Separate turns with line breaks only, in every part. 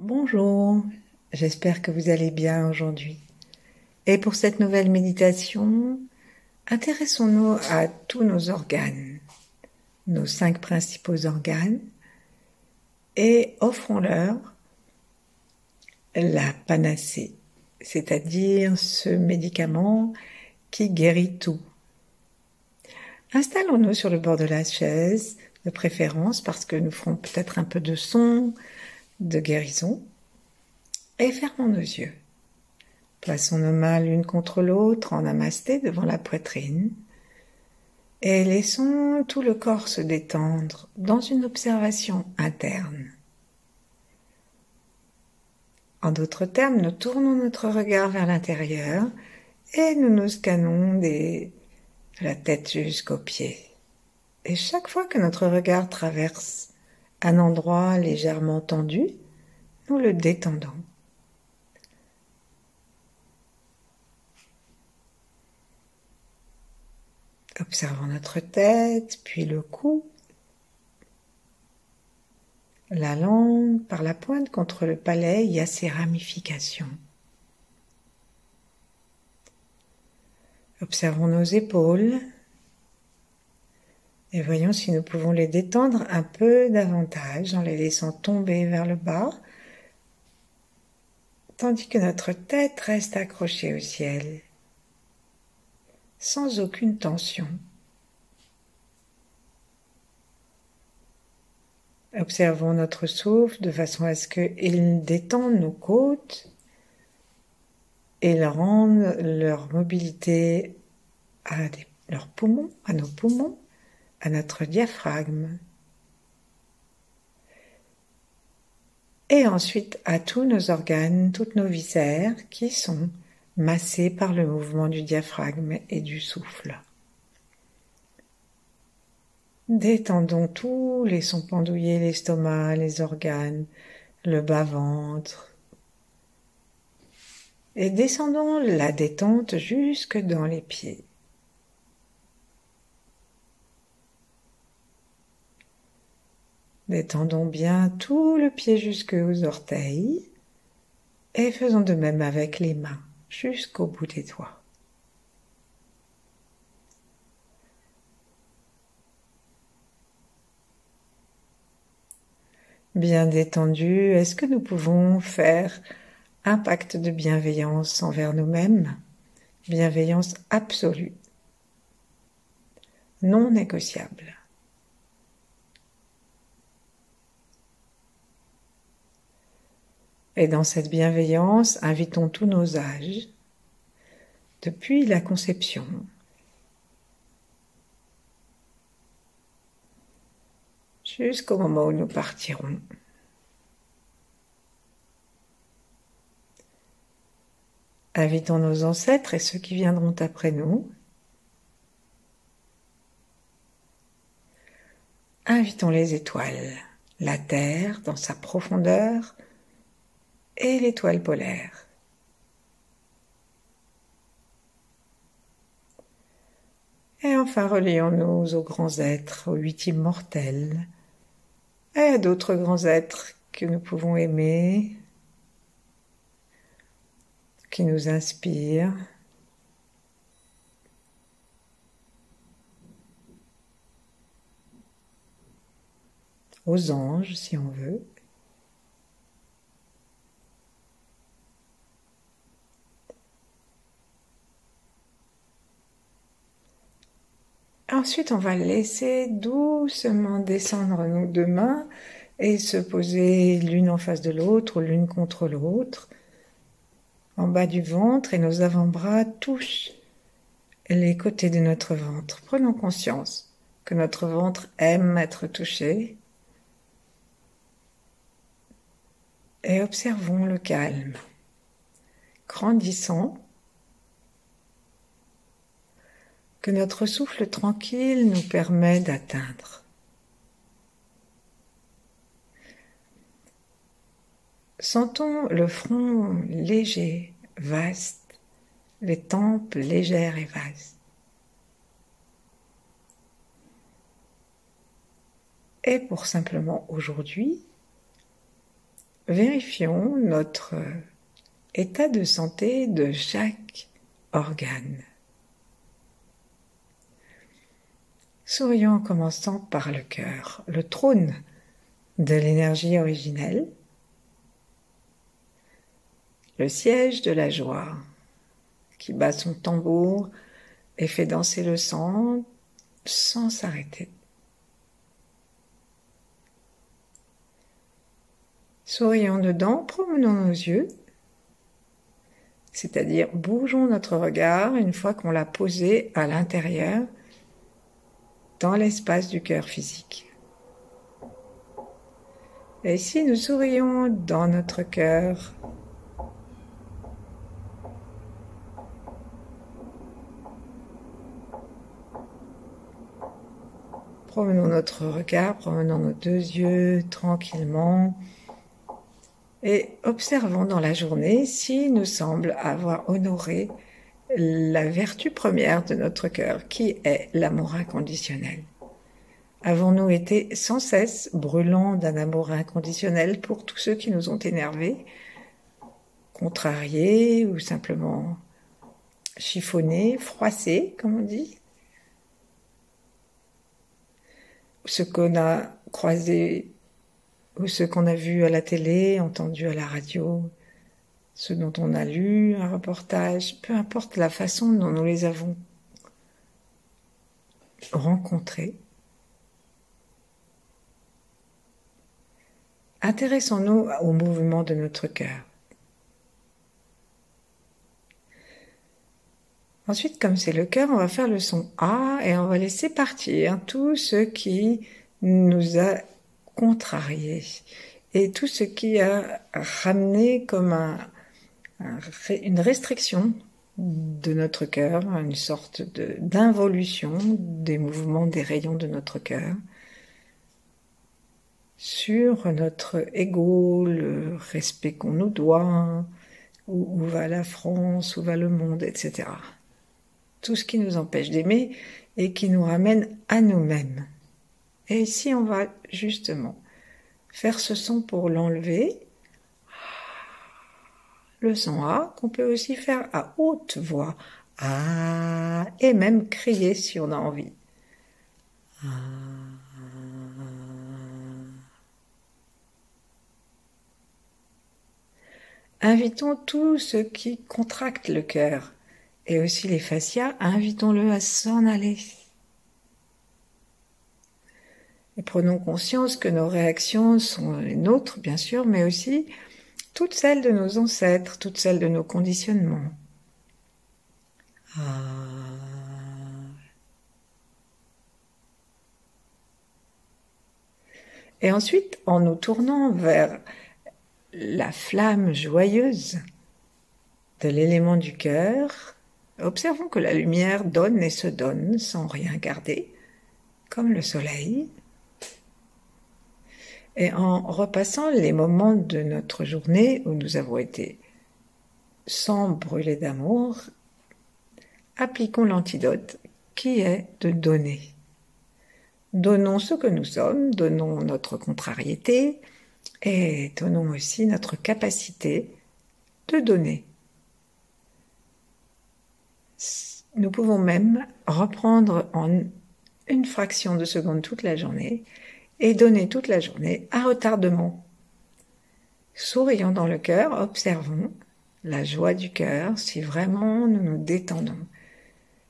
Bonjour, j'espère que vous allez bien aujourd'hui. Et pour cette nouvelle méditation, intéressons-nous à tous nos organes, nos 5 principaux organes, et offrons-leur la panacée, c'est-à-dire ce médicament qui guérit tout. Installons-nous sur le bord de la chaise, de préférence, parce que nous ferons peut-être un peu de son, de guérison, et fermons nos yeux. Plaçons nos mains l'une contre l'autre en namasté devant la poitrine et laissons tout le corps se détendre dans une observation interne. En d'autres termes, nous tournons notre regard vers l'intérieur et nous nous scannons de la tête jusqu'aux pieds. Et chaque fois que notre regard traverse un endroit légèrement tendu, nous le détendons. Observons notre tête, puis le cou, la langue par la pointe contre le palais, il y a ses ramifications. Observons nos épaules et voyons si nous pouvons les détendre un peu davantage en les laissant tomber vers le bas, tandis que notre tête reste accrochée au ciel, sans aucune tension. Observons notre souffle de façon à ce qu'il détende nos côtes et rende leur mobilité à leurs poumons, à nos poumons, à notre diaphragme. Et ensuite à tous nos organes, toutes nos viscères qui sont massés par le mouvement du diaphragme et du souffle. Détendons tout, laissons pendouiller l'estomac, les organes, le bas-ventre. Et descendons la détente jusque dans les pieds. Détendons bien tout le pied jusqu'aux orteils et faisons de même avec les mains jusqu'au bout des doigts. Bien détendu, est-ce que nous pouvons faire un pacte de bienveillance envers nous-mêmes, bienveillance absolue, non négociable. Et dans cette bienveillance, invitons tous nos âges, depuis la conception, jusqu'au moment où nous partirons. Invitons nos ancêtres et ceux qui viendront après nous. Invitons les étoiles, la Terre dans sa profondeur et l'étoile polaire. Et enfin relions-nous aux grands êtres, aux 8 immortels, et à d'autres grands êtres que nous pouvons aimer, qui nous inspirent. Aux anges, si on veut. Ensuite, on va laisser doucement descendre nos 2 mains et se poser l'une en face de l'autre ou l'une contre l'autre, en bas du ventre, et nos avant-bras touchent les côtés de notre ventre. Prenons conscience que notre ventre aime être touché et observons le calme, grandissant, que notre souffle tranquille nous permet d'atteindre. Sentons le front léger, vaste, les tempes légères et vastes. Et pour simplement aujourd'hui, vérifions notre état de santé de chaque organe. Sourions en commençant par le cœur, le trône de l'énergie originelle, le siège de la joie qui bat son tambour et fait danser le sang sans s'arrêter. Sourions dedans, promenons nos yeux, c'est-à-dire bougeons notre regard une fois qu'on l'a posé à l'intérieur dans l'espace du cœur physique. Et si nous sourions dans notre cœur, promenons notre regard, promenons nos deux yeux tranquillement et observons dans la journée s'il nous semble avoir honoré la vertu première de notre cœur, qui est l'amour inconditionnel. Avons-nous été sans cesse brûlants d'un amour inconditionnel pour tous ceux qui nous ont énervés, contrariés ou simplement chiffonnés, froissés, comme on dit? Ce qu'on a croisé ou ce qu'on a vu à la télé, entendu à la radio, ce dont on a lu un reportage, peu importe la façon dont nous les avons rencontrés. Intéressons-nous au mouvement de notre cœur. Ensuite, comme c'est le cœur, on va faire le son A et on va laisser partir tout ce qui nous a contrariés et tout ce qui a ramené comme une restriction de notre cœur, une sorte d'involution des mouvements des rayons de notre cœur sur notre ego, le respect qu'on nous doit, où va la France, où va le monde, etc. Tout ce qui nous empêche d'aimer et qui nous ramène à nous-mêmes. Et ici, on va justement faire ce son pour l'enlever. Le son A, qu'on peut aussi faire à haute voix. Ah, et même crier si on a envie. Ah. Invitons tout ce qui contracte le cœur et aussi les fascias, invitons-le à s'en aller. Et prenons conscience que nos réactions sont les nôtres, bien sûr, mais aussi toutes celles de nos ancêtres, toutes celles de nos conditionnements. Et ensuite, en nous tournant vers la flamme joyeuse de l'élément du cœur, observons que la lumière donne et se donne sans rien garder, comme le soleil. Et en repassant les moments de notre journée où nous avons été sans brûler d'amour, appliquons l'antidote qui est de donner. Donnons ce que nous sommes, donnons notre contrariété et donnons aussi notre capacité de donner. Nous pouvons même reprendre en une fraction de seconde toute la journée et donner toute la journée à retardement. Sourions dans le cœur, observons la joie du cœur si vraiment nous nous détendons,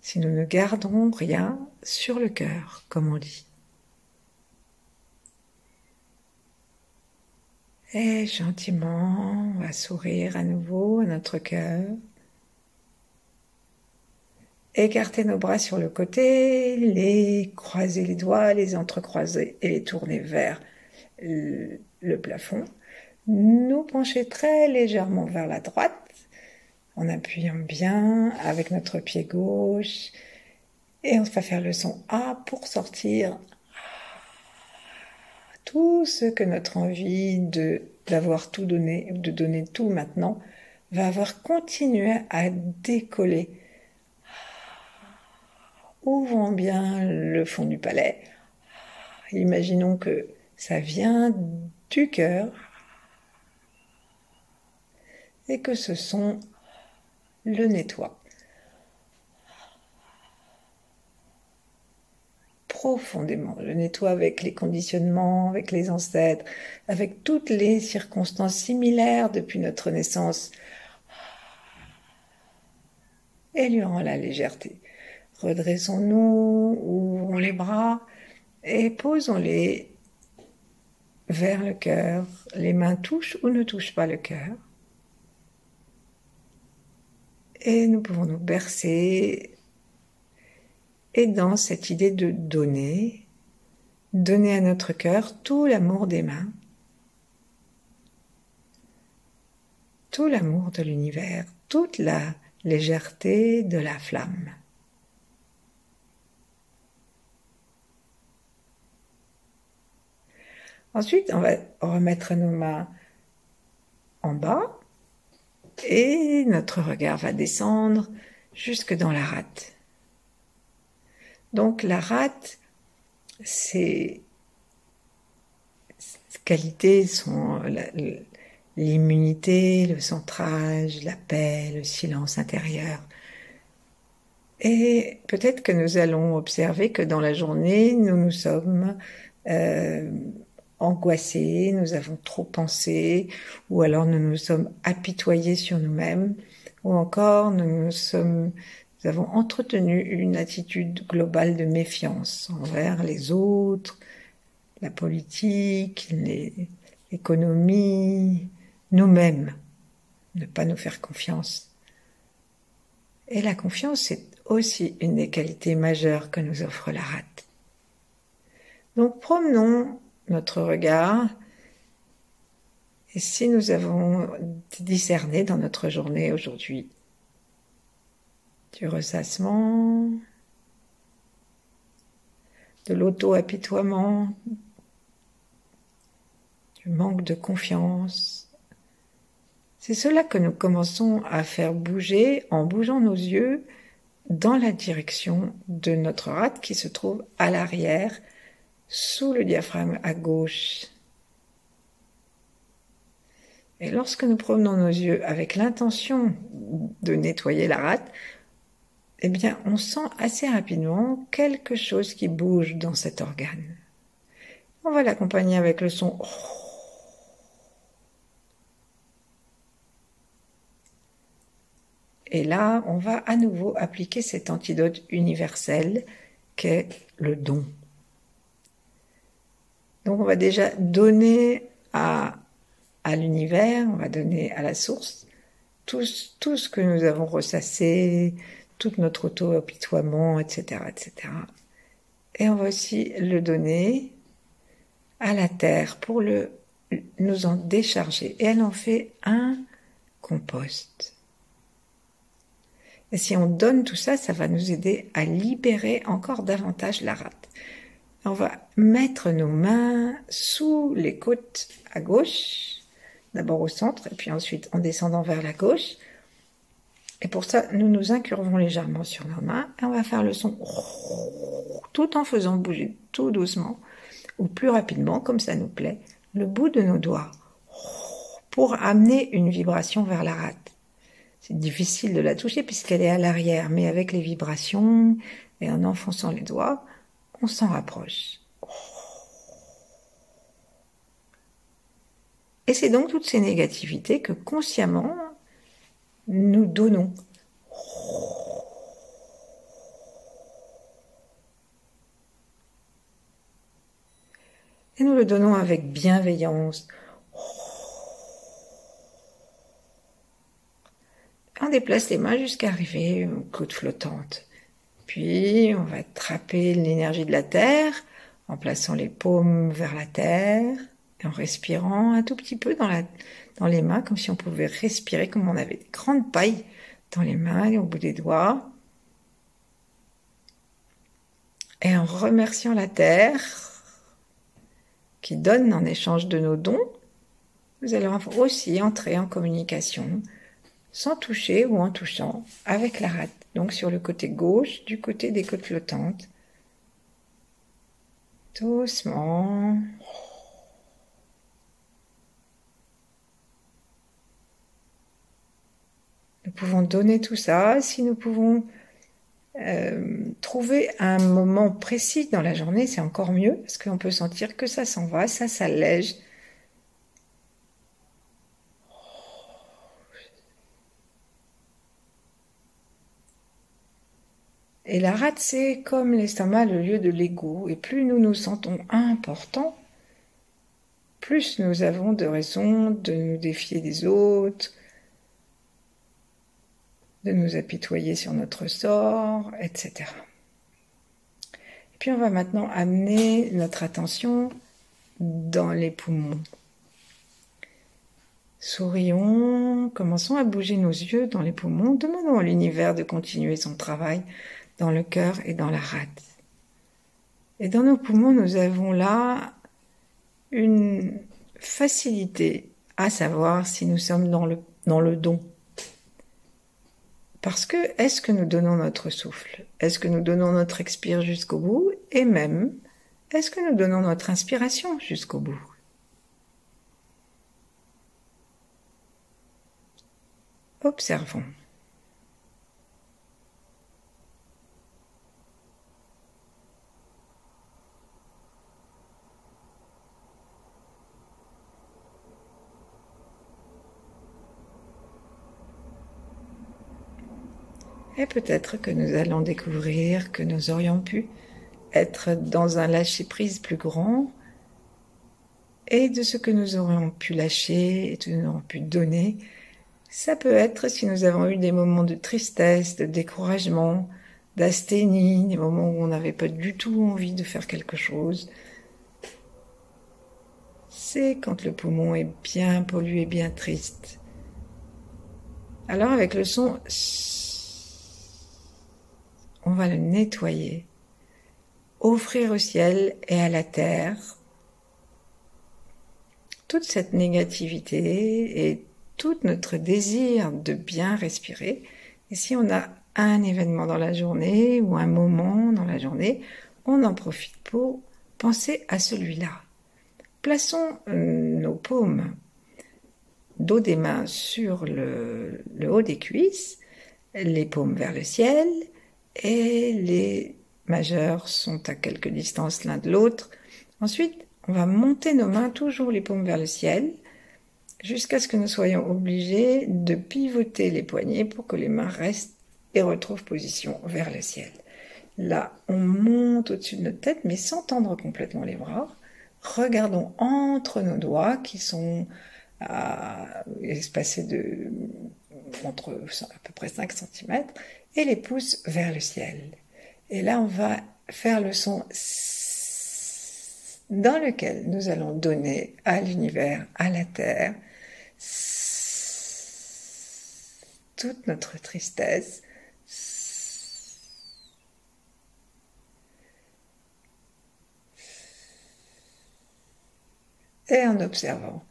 si nous ne gardons rien sur le cœur, comme on dit. Et gentiment, on va sourire à nouveau à notre cœur. Écarter nos bras sur le côté, les croiser les doigts, les entrecroiser et les tourner vers le plafond. Nous pencher très légèrement vers la droite, en appuyant bien avec notre pied gauche. Et on va faire le son A pour sortir tout ce que notre envie d'avoir tout donné, de donner tout maintenant, va avoir continué à décoller. Ouvrons bien le fond du palais. Imaginons que ça vient du cœur et que ce son le nettoie profondément. Le nettoie avec les conditionnements, avec les ancêtres, avec toutes les circonstances similaires depuis notre naissance, et lui rend la légèreté. Redressons-nous, ouvrons les bras et posons-les vers le cœur. Les mains touchent ou ne touchent pas le cœur. Et nous pouvons nous bercer. Et dans cette idée de donner à notre cœur tout l'amour des mains, tout l'amour de l'univers, toute la légèreté de la flamme. Ensuite, on va remettre nos mains en bas et notre regard va descendre jusque dans la rate. Donc la rate, ses qualités sont l'immunité, le centrage, la paix, le silence intérieur. Et peut-être que nous allons observer que dans la journée, nous sommes angoissés, nous avons trop pensé, ou alors nous nous sommes apitoyés sur nous-mêmes, ou encore nous avons entretenu une attitude globale de méfiance envers les autres, la politique, l'économie, nous-mêmes, ne pas nous faire confiance. Et la confiance, c'est aussi une des qualités majeures que nous offre la rate. Donc promenons notre regard, et si nous avons discerné dans notre journée aujourd'hui du ressassement, de l'auto-apitoiement, du manque de confiance, c'est cela que nous commençons à faire bouger en bougeant nos yeux dans la direction de notre rate qui se trouve à l'arrière, sous le diaphragme à gauche. Et lorsque nous promenons nos yeux avec l'intention de nettoyer la rate, eh bien, on sent assez rapidement quelque chose qui bouge dans cet organe. On va l'accompagner avec le son. Et là, on va à nouveau appliquer cet antidote universel qu'est le don. Donc on va déjà donner à l'univers, on va donner à la source tout ce que nous avons ressassé, tout notre auto-apitoiement, etc., etc. Et on va aussi le donner à la terre pour nous en décharger. Et elle en fait un compost. Et si on donne tout ça, ça va nous aider à libérer encore davantage la rate. On va mettre nos mains sous les côtes à gauche, d'abord au centre, et puis ensuite en descendant vers la gauche. Et pour ça, nous nous incurvons légèrement sur nos mains, et on va faire le son tout en faisant bouger tout doucement, ou plus rapidement, comme ça nous plaît, le bout de nos doigts, pour amener une vibration vers la rate. C'est difficile de la toucher puisqu'elle est à l'arrière, mais avec les vibrations et en enfonçant les doigts, on s'en rapproche. Et c'est donc toutes ces négativités que consciemment nous donnons. Et nous le donnons avec bienveillance. On déplace les mains jusqu'à arriver aux côtes flottantes. Puis on va attraper l'énergie de la terre en plaçant les paumes vers la terre et en respirant un tout petit peu dans les mains, comme si on pouvait respirer, comme on avait des grandes pailles dans les mains et au bout des doigts. Et en remerciant la terre qui donne en échange de nos dons, nous allons aussi entrer en communication sans toucher ou en touchant avec la rate. Donc sur le côté gauche, du côté des côtes flottantes. Doucement. Nous pouvons donner tout ça. Si nous pouvons trouver un moment précis dans la journée, c'est encore mieux, parce qu'on peut sentir que ça s'en va, ça s'allège. Et la rate, c'est comme l'estomac, le lieu de l'ego. Et plus nous nous sentons importants, plus nous avons de raisons de nous défier des autres, de nous apitoyer sur notre sort, etc. Et puis on va maintenant amener notre attention dans les poumons. Sourions, commençons à bouger nos yeux dans les poumons, demandons à l'univers de continuer son travail dans le cœur et dans la rate. Et dans nos poumons, nous avons là une facilité à savoir si nous sommes dans le don. Parce que, est-ce que nous donnons notre souffle? Est-ce que nous donnons notre expire jusqu'au bout? Et même, est-ce que nous donnons notre inspiration jusqu'au bout? Observons. Et peut-être que nous allons découvrir que nous aurions pu être dans un lâcher-prise plus grand, et de ce que nous aurions pu lâcher et que nous aurions pu donner. Ça peut être si nous avons eu des moments de tristesse, de découragement, d'asthénie, des moments où on n'avait pas du tout envie de faire quelque chose. C'est quand le poumon est bien pollué, bien triste. Alors avec le son, on va le nettoyer, offrir au ciel et à la terre toute cette négativité et tout notre désir de bien respirer. Et si on a un événement dans la journée ou un moment dans la journée, on en profite pour penser à celui-là. Plaçons nos paumes, dos des mains sur le haut des cuisses, les paumes vers le ciel, et les majeurs sont à quelque distance l'un de l'autre. Ensuite, on va monter nos mains, toujours les paumes vers le ciel, jusqu'à ce que nous soyons obligés de pivoter les poignets pour que les mains restent et retrouvent position vers le ciel. Là, on monte au-dessus de notre tête, mais sans tendre complètement les bras. Regardons entre nos doigts, qui sont espacés entre à peu près 5 cm, et les pouces vers le ciel. Et là, on va faire le son dans lequel nous allons donner à l'univers, à la terre, toute notre tristesse, et en observant.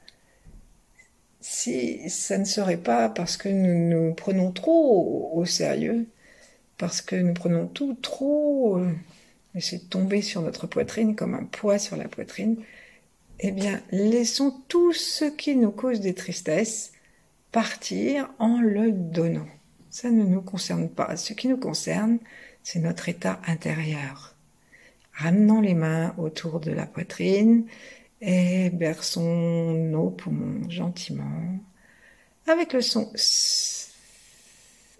Si ça ne serait pas parce que nous nous prenons trop au sérieux, parce que nous prenons tout trop, et c'est tombé sur notre poitrine comme un poids sur la poitrine, eh bien, laissons tout ce qui nous cause des tristesses partir en le donnant. Ça ne nous concerne pas. Ce qui nous concerne, c'est notre état intérieur. Ramenons les mains autour de la poitrine et berçons nos poumons gentiment avec le son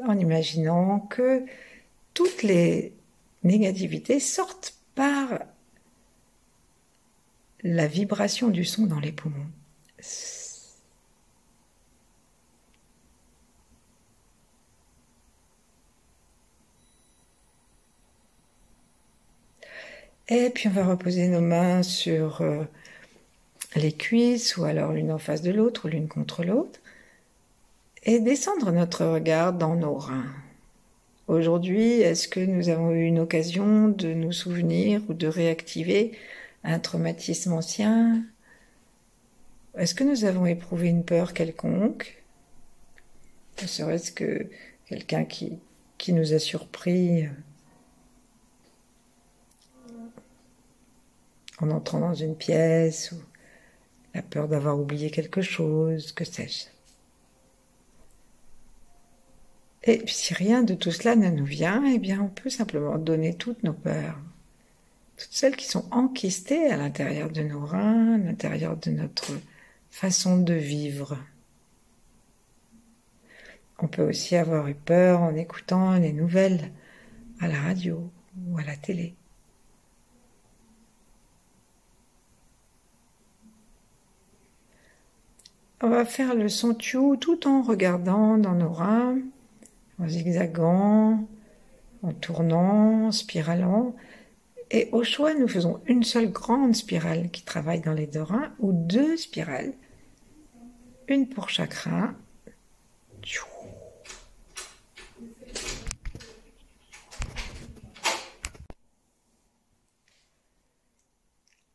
en imaginant que toutes les négativités sortent par la vibration du son dans les poumons. Et puis on va reposer nos mains sur les cuisses, ou alors l'une en face de l'autre, ou l'une contre l'autre, et descendre notre regard dans nos reins. Aujourd'hui, est-ce que nous avons eu une occasion de nous souvenir ou de réactiver un traumatisme ancien? Est-ce que nous avons éprouvé une peur quelconque? Ne serait-ce que quelqu'un qui nous a surpris en entrant dans une pièce, ou la peur d'avoir oublié quelque chose, que sais-je. Et puis si rien de tout cela ne nous vient, eh bien on peut simplement donner toutes nos peurs, toutes celles qui sont enquistées à l'intérieur de nos reins, à l'intérieur de notre façon de vivre. On peut aussi avoir eu peur en écoutant les nouvelles à la radio ou à la télé. On va faire le son Tchou tout en regardant dans nos reins, en zigzagant, en tournant, en spiralant. Et au choix, nous faisons une seule grande spirale qui travaille dans les deux reins ou deux spirales, une pour chaque rein. Tchou.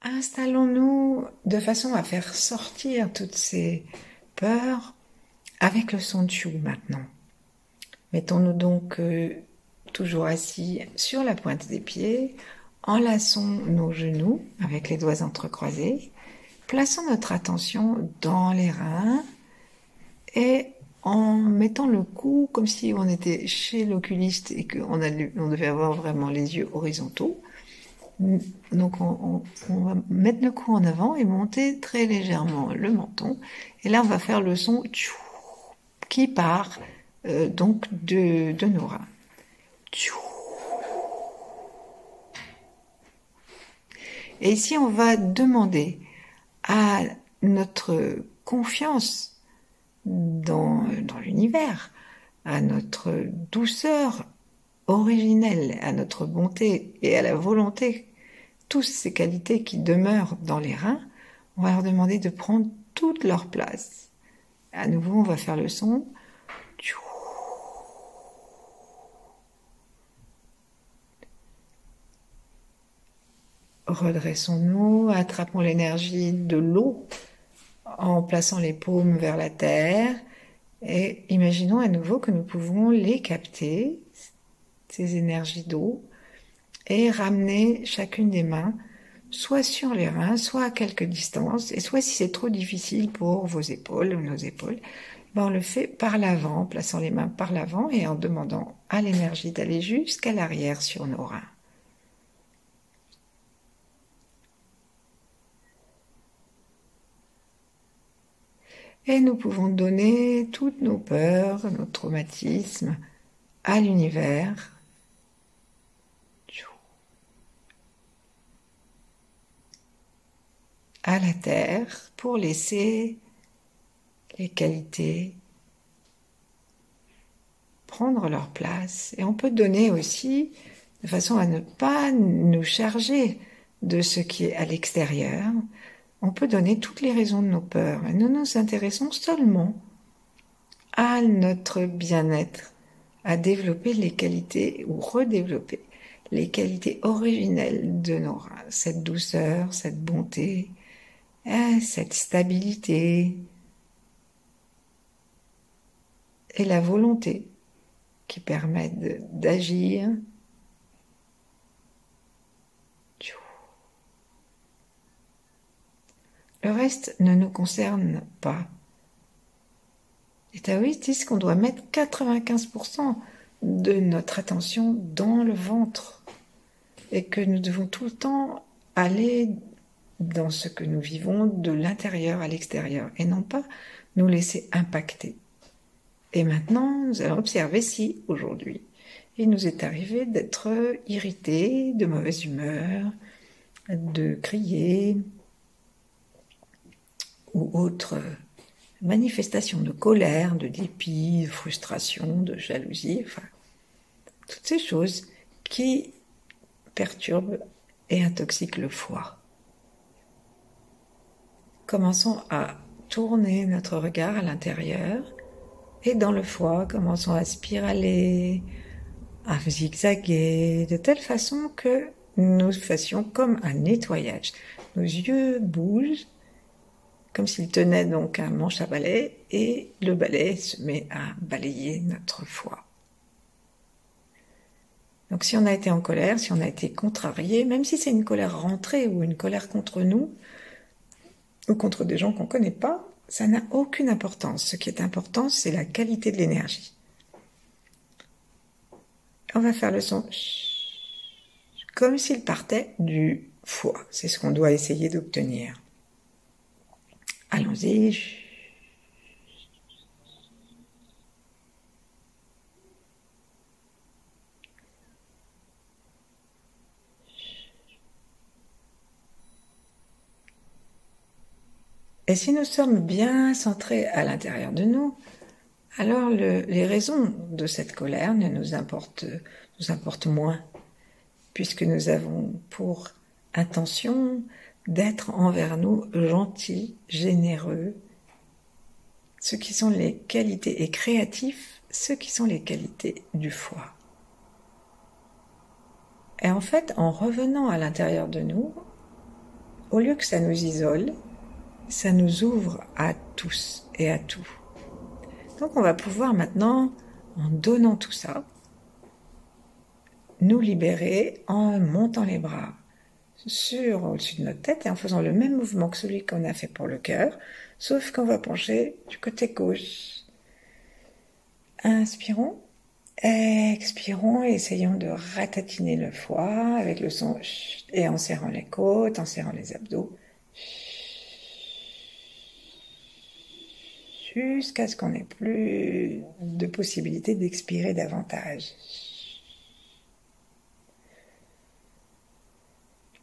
Installons-nous de façon à faire sortir toutes ces peurs avec le son Tchou maintenant. Mettons-nous donc toujours assis sur la pointe des pieds, enlaçons nos genoux avec les doigts entrecroisés, plaçons notre attention dans les reins et en mettant le cou comme si on était chez l'oculiste et qu'on devait avoir vraiment les yeux horizontaux. Donc on va mettre le cou en avant et monter très légèrement le menton. Et là on va faire le son tchou qui part donc de nos reins. Tchou. Et ici on va demander à notre confiance dans l'univers, à notre douceur originelle, à notre bonté et à la volonté, toutes ces qualités qui demeurent dans les reins, on va leur demander de prendre toute leur place. À nouveau, on va faire le son. Redressons-nous, attrapons l'énergie de l'eau en plaçant les paumes vers la terre et imaginons à nouveau que nous pouvons les capter, ces énergies d'eau, et ramener chacune des mains soit sur les reins, soit à quelque distance, et soit si c'est trop difficile pour vos épaules ou nos épaules, on le fait par l'avant, en plaçant les mains par l'avant et en demandant à l'énergie d'aller jusqu'à l'arrière sur nos reins. Et nous pouvons donner toutes nos peurs, nos traumatismes à l'univers. À la terre pour laisser les qualités prendre leur place. Et on peut donner aussi de façon à ne pas nous charger de ce qui est à l'extérieur. On peut donner toutes les raisons de nos peurs et nous nous intéressons seulement à notre bien-être, à développer les qualités ou redévelopper les qualités originelles de nos reins, cette douceur, cette bonté, cette stabilité et la volonté qui permet d'agir. Le reste ne nous concerne pas. Les taoïstes disent qu'on doit mettre 95% de notre attention dans le ventre et que nous devons tout le temps aller dans ce que nous vivons de l'intérieur à l'extérieur et non pas nous laisser impacter. Et maintenant, nous allons observer si, aujourd'hui, il nous est arrivé d'être irrités, de mauvaise humeur, de crier ou autre manifestation de colère, de dépit, de frustration, de jalousie, enfin, toutes ces choses qui perturbent et intoxiquent le foie. Commençons à tourner notre regard à l'intérieur et dans le foie, commençons à spiraler, à zigzaguer, de telle façon que nous fassions comme un nettoyage. Nos yeux bougent, comme s'ils tenaient donc un manche à balai, et le balai se met à balayer notre foie. Donc si on a été en colère, si on a été contrarié, même si c'est une colère rentrée ou une colère contre nous, ou contre des gens qu'on ne connaît pas, ça n'a aucune importance. Ce qui est important, c'est la qualité de l'énergie. On va faire le son comme s'il partait du foie. C'est ce qu'on doit essayer d'obtenir. Allons-y. Et si nous sommes bien centrés à l'intérieur de nous, alors les raisons de cette colère nous importent moins, puisque nous avons pour intention d'être envers nous gentils, généreux, ce qui sont les qualités, et créatifs, ce qui sont les qualités du foie. Et en fait, en revenant à l'intérieur de nous, au lieu que ça nous isole, ça nous ouvre à tous et à tout. Donc on va pouvoir maintenant, en donnant tout ça, nous libérer en montant les bras au-dessus de notre tête et en faisant le même mouvement que celui qu'on a fait pour le cœur, sauf qu'on va pencher du côté gauche. Inspirons, expirons et essayons de ratatiner le foie avec le son et en serrant les côtes, en serrant les abdos. Jusqu'à ce qu'on n'ait plus de possibilité d'expirer davantage.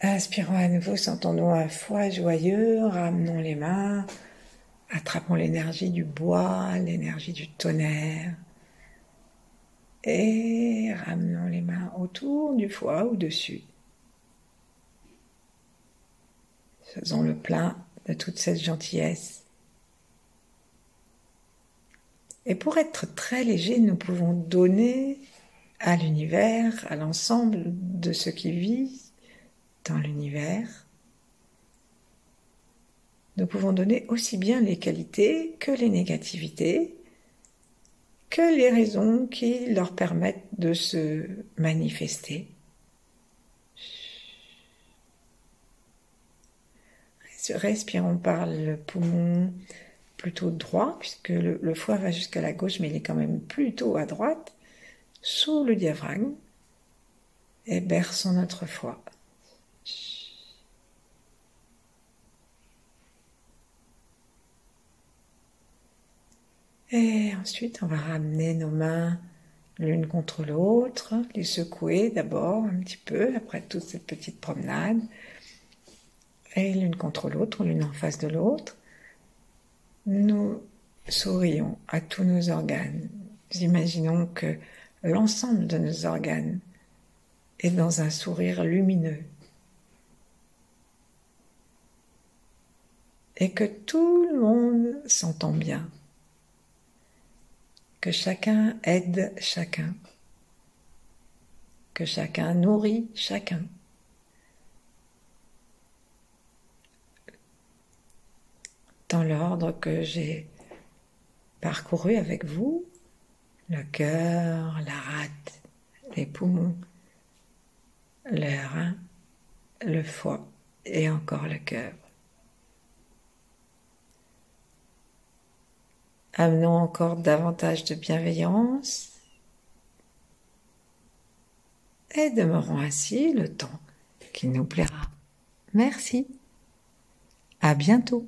Inspirons à nouveau, sentons-nous un foie joyeux, ramenons les mains, attrapons l'énergie du bois, l'énergie du tonnerre, et ramenons les mains autour du foie ou dessus. Faisons le plein de toute cette gentillesse. Et pour être très léger, nous pouvons donner à l'univers, à l'ensemble de ce qui vit dans l'univers. Nous pouvons donner aussi bien les qualités que les négativités, que les raisons qui leur permettent de se manifester. Respirons par le poumon plutôt droit, puisque le foie va jusqu'à la gauche, mais il est quand même plutôt à droite, sous le diaphragme, et berçons notre foie. Et ensuite, on va ramener nos mains l'une contre l'autre, les secouer d'abord un petit peu, après toute cette petite promenade, et l'une contre l'autre, l'une en face de l'autre. Nous sourions à tous nos organes. Nous imaginons que l'ensemble de nos organes est dans un sourire lumineux. Et que tout le monde s'entend bien. Que chacun aide chacun. Que chacun nourrit chacun. Dans l'ordre que j'ai parcouru avec vous, le cœur, la rate, les poumons, le rein, le foie et encore le cœur. Amenons encore davantage de bienveillance et demeurons ainsi le temps qui nous plaira. Merci. À bientôt.